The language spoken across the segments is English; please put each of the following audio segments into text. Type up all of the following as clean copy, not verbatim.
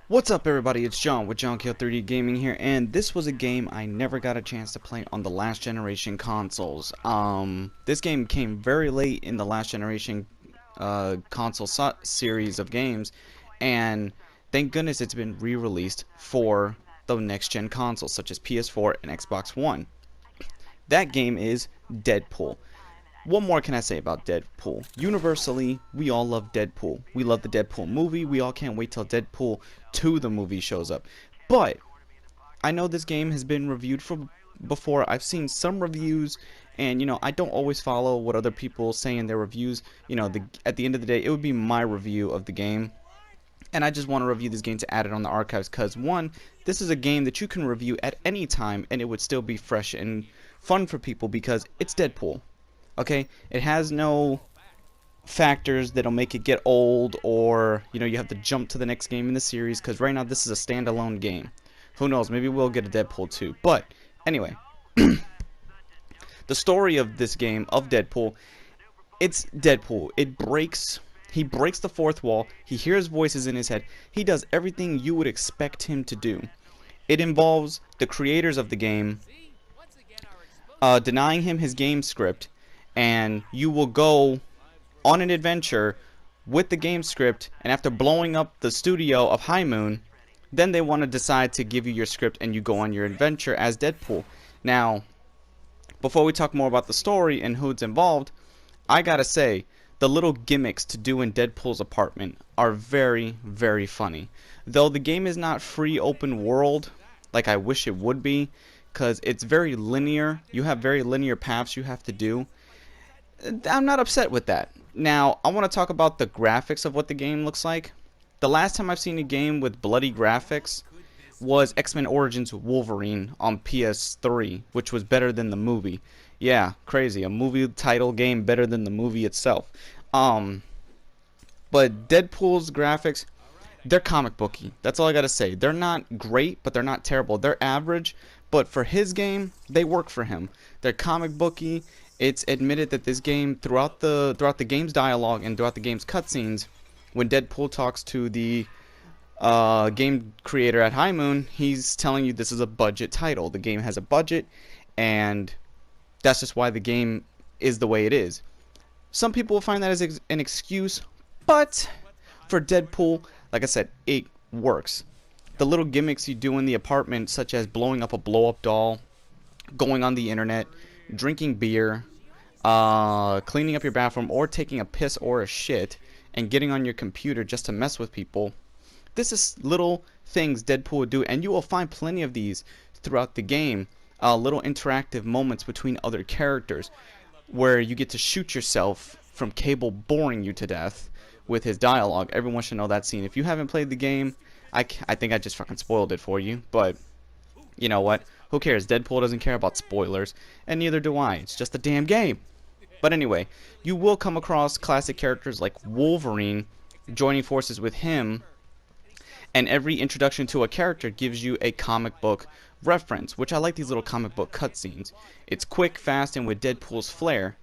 What's up everybody, it's John with JohnKill3D Gaming here, and this was a game I never got a chance to play on the last generation consoles. This game came very late in the last generation console series of games, and thank goodness it's been re-released for the next gen consoles such as PS4 and Xbox One. That game is Deadpool. What more can I say about Deadpool? Universally, we all love Deadpool. We love the Deadpool movie. We all can't wait till Deadpool 2 the movie shows up. But I know this game has been reviewed before. I've seen some reviews, and I don't always follow what other people say in their reviews. At the end of the day, it would be my review of the game. And I just want to review this game to add it on the archives because, one, this is a game that you can review at any time and it would still be fresh and fun for people because it's Deadpool. Okay, it has no factors that'll make it get old, or you have to jump to the next game in the series, because right now this is a standalone game. Who knows, maybe we'll get a Deadpool 2. But anyway, the story of this game of Deadpool, it's Deadpool. He breaks the fourth wall. He hears voices in his head. He does everything you would expect him to do. It involves the creators of the game denying him his game script, and you will go on an adventure with the game script, and after blowing up the studio of High Moon, then they want to decide to give you your script and you go on your adventure as Deadpool. Now, before we talk more about the story and who's involved, I gotta say, the little gimmicks to do in Deadpool's apartment are very, very funny. Though the game is not free open world like I wish it would be, because it's very linear. You have very linear paths you have to do. I'm not upset with that. Now, I want to talk about the graphics of what the game looks like. The last time I've seen a game with bloody graphics was X-Men Origins Wolverine on PS3, which was better than the movie. Yeah, crazy. A movie title game better than the movie itself. But Deadpool's graphics, they're comic booky. That's all I gotta say. They're not great, but they're not terrible. They're average, but for his game, they work for him. They're comic booky. It's admitted that this game, throughout the game's dialogue and throughout the game's cutscenes, when Deadpool talks to the game creator at High Moon, he's telling you this is a budget title. The game has a budget, and that's just why the game is the way it is. Some people will find that as an excuse, but for Deadpool, like I said, it works. The little gimmicks you do in the apartment, such as blowing up a blow-up doll, going on the internet, drinking beer, cleaning up your bathroom, or taking a piss or a shit, and getting on your computer just to mess with people. This is little things Deadpool would do, and you will find plenty of these throughout the game. Little interactive moments between other characters, where you get to shoot yourself from Cable boring you to death with his dialogue. Everyone should know that scene. If you haven't played the game, I think I just fucking spoiled it for you, but you know what? Who cares? Deadpool doesn't care about spoilers, and neither do I. It's just a damn game. But anyway, you will come across classic characters like Wolverine joining forces with him, and every introduction to a character gives you a comic book reference, which I like these little comic book cutscenes. It's quick, fast, and with Deadpool's flair,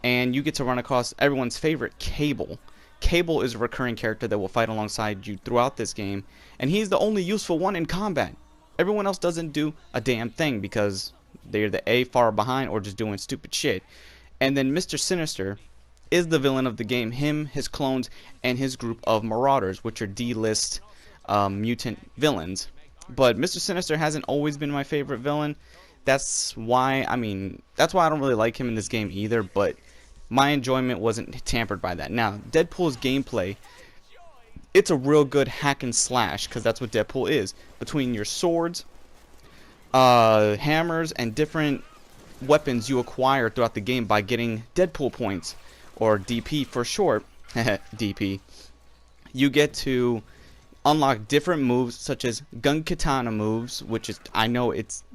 and you get to run across everyone's favorite, Cable. Cable is a recurring character that will fight alongside you throughout this game, and he's the only useful one in combat. Everyone else doesn't do a damn thing because they're the A far behind or just doing stupid shit. And then Mr. Sinister is the villain of the game, him, his clones, and his group of Marauders, which are D-list mutant villains. But Mr. Sinister hasn't always been my favorite villain. That's why I don't really like him in this game either, but my enjoyment wasn't tampered by that. Now, Deadpool's gameplay, it's a real good hack and slash, because that's what Deadpool is. Between your swords, hammers, and different weapons you acquire throughout the game by getting Deadpool points, or DP for short, DP, you get to unlock different moves, such as gun katana moves, which is,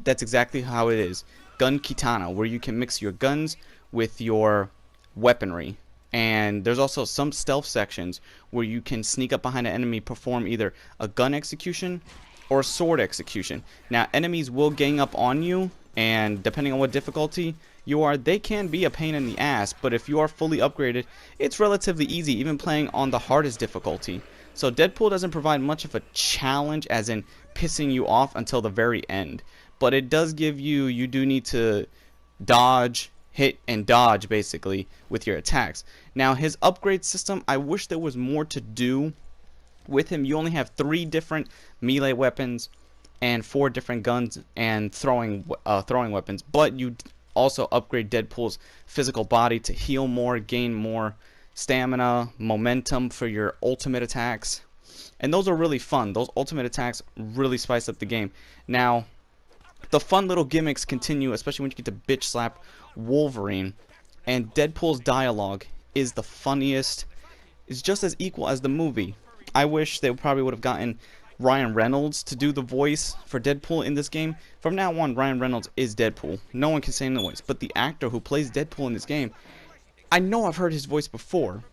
that's exactly how it is. Gun katana, where you can mix your guns with your weaponry. And there's also some stealth sections where you can sneak up behind an enemy, perform either a gun execution or a sword execution. Now, enemies will gang up on you, and depending on what difficulty you are, they can be a pain in the ass, but if you are fully upgraded, it's relatively easy, even playing on the hardest difficulty. So Deadpool doesn't provide much of a challenge as in pissing you off until the very end. But it does give you do need to dodge, hit, and dodge basically with your attacks. Now his upgrade system, I wish there was more to do with him. You only have 3 different melee weapons and 4 different guns and throwing weapons, but you also upgrade Deadpool's physical body to heal more, gain more stamina, momentum for your ultimate attacks, and those are really fun. Those ultimate attacks really spice up the game. Now the fun little gimmicks continue, especially when you get to bitch slap Wolverine, and Deadpool's dialogue is the funniest. It's just as equal as the movie. I wish they probably would have gotten Ryan Reynolds to do the voice for Deadpool in this game. From now on, Ryan Reynolds is Deadpool. No one can say the voice. But the actor who plays Deadpool in this game, I know I've heard his voice before.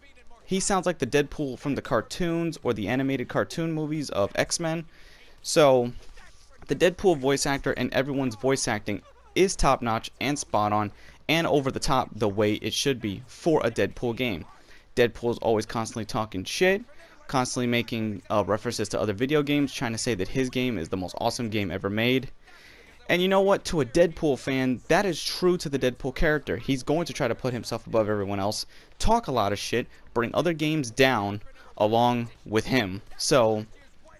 He sounds like the Deadpool from the cartoons or the animated cartoon movies of X-Men. So the Deadpool voice actor and everyone's voice acting is top-notch and spot-on and over the top the way it should be for a Deadpool game. Deadpool is always constantly talking shit, constantly making references to other video games, trying to say that his game is the most awesome game ever made. And you know what? To a Deadpool fan, that is true to the Deadpool character. He's going to try to put himself above everyone else, talk a lot of shit, bring other games down along with him. So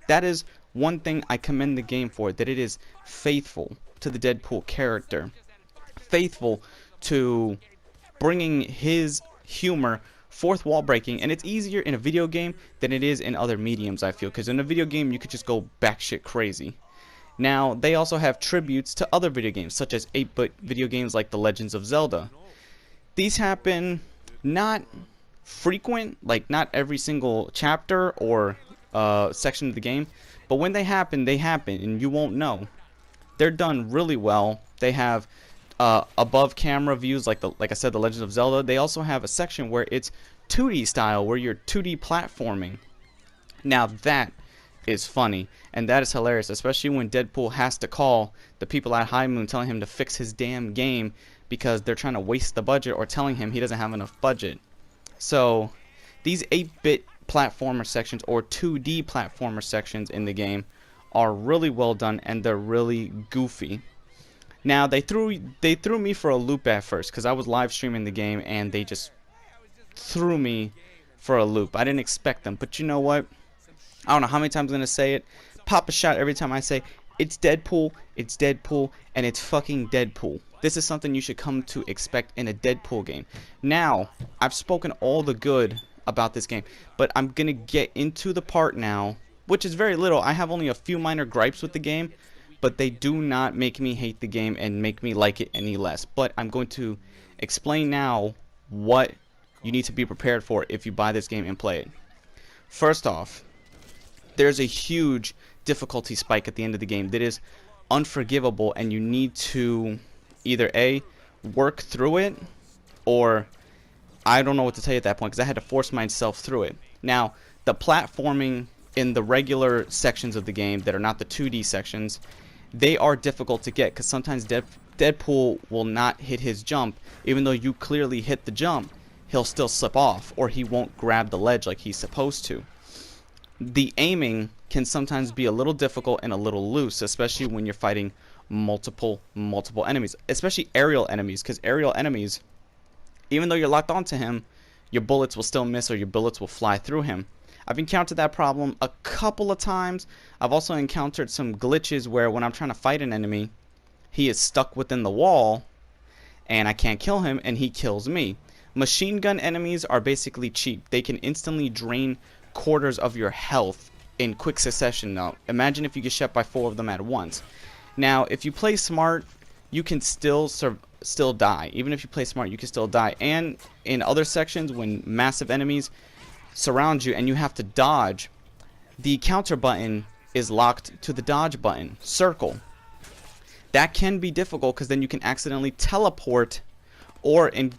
that is one thing I commend the game for, that it is faithful to the Deadpool character, faithful to bringing his humor, fourth wall breaking, and it's easier in a video game than it is in other mediums, I feel, because in a video game you could just go batshit crazy. Now they also have tributes to other video games, such as 8-bit video games like the Legends of Zelda. These happen not frequent, like not every single chapter or section of the game, but when they happen, and you won't know. They're done really well. They have above camera views like I said, the Legends of Zelda. They also have a section where it's 2D style, where you're 2D platforming. Now that is funny and that is hilarious, especially when Deadpool has to call the people at High Moon telling him to fix his damn game because they're trying to waste the budget, or telling him he doesn't have enough budget. So these 8-bit platformer sections or 2D platformer sections in the game are really well done, and they're really goofy. Now they threw me for a loop at first because I was live streaming the game and they just threw me for a loop. I didn't expect them, but you know what? I don't know how many times I'm gonna say it. Pop a shot every time I say it's Deadpool, and it's fucking Deadpool. This is something you should come to expect in a Deadpool game. Now, I've spoken all the good about this game, but I'm gonna get into the part now, which is very little. I have only a few minor gripes with the game, but they do not make me hate the game and make me like it any less. But I'm going to explain now what you need to be prepared for if you buy this game and play it. First off, there's a huge difficulty spike at the end of the game that is unforgivable, and you need to either A, work through it, or I don't know what to tell you at that point because I had to force myself through it. Now, the platforming in the regular sections of the game that are not the 2D sections, they are difficult to get because sometimes Deadpool will not hit his jump. Even though you clearly hit the jump, he'll still slip off, or he won't grab the ledge like he's supposed to. The aiming can sometimes be a little difficult and a little loose, especially when you're fighting multiple enemies, especially aerial enemies, because aerial enemies, even though you're locked onto him, your bullets will still miss or your bullets will fly through him. I've encountered that problem a couple of times. I've also encountered some glitches where when I'm trying to fight an enemy, he is stuck within the wall and I can't kill him and he kills me. Machine gun enemies are basically cheap. They can instantly drain quarters of your health in quick succession. Now imagine if you get shot by 4 of them at once. Now if you play smart, you can still die. Even if you play smart, you can still die. And in other sections, when massive enemies surround you and you have to dodge, the counter button is locked to the dodge button, circle. That can be difficult because then you can accidentally teleport or end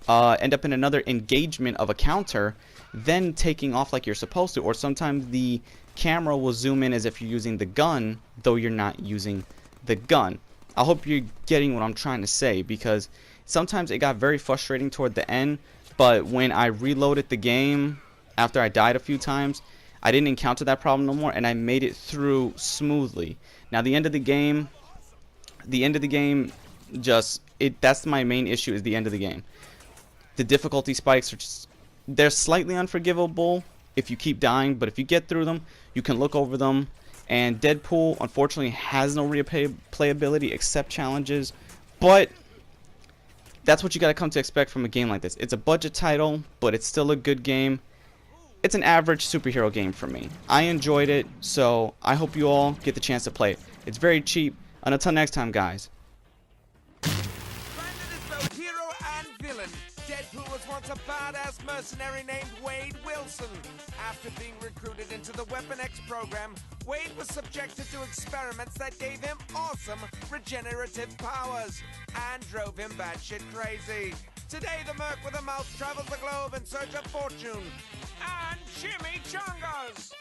up in another engagement of a counter, then taking off like you're supposed to. Or sometimes the camera will zoom in as if you're using the gun, though you're not using the gun. I hope you're getting what I'm trying to say, because sometimes it got very frustrating toward the end, but when I reloaded the game after I died a few times, I didn't encounter that problem no more, and I made it through smoothly. Now the end of the game, that's my main issue, is the end of the game. The difficulty spikes are just, they're slightly unforgivable if you keep dying, but if you get through them, you can look over them. And Deadpool, unfortunately, has no replayability except challenges, but that's what you got to come to expect from a game like this. It's a budget title, but it's still a good game. It's an average superhero game for me. I enjoyed it, so I hope you all get the chance to play it. It's very cheap, and until next time, guys. Branded as both hero and villain, Deadpool was once a badass mercenary named Wade Wilson. After being recruited into the Weapon X program, Wade was subjected to experiments that gave him awesome regenerative powers and drove him batshit crazy. Today, the merc with a mouth travels the globe in search of fortune and chimichangas.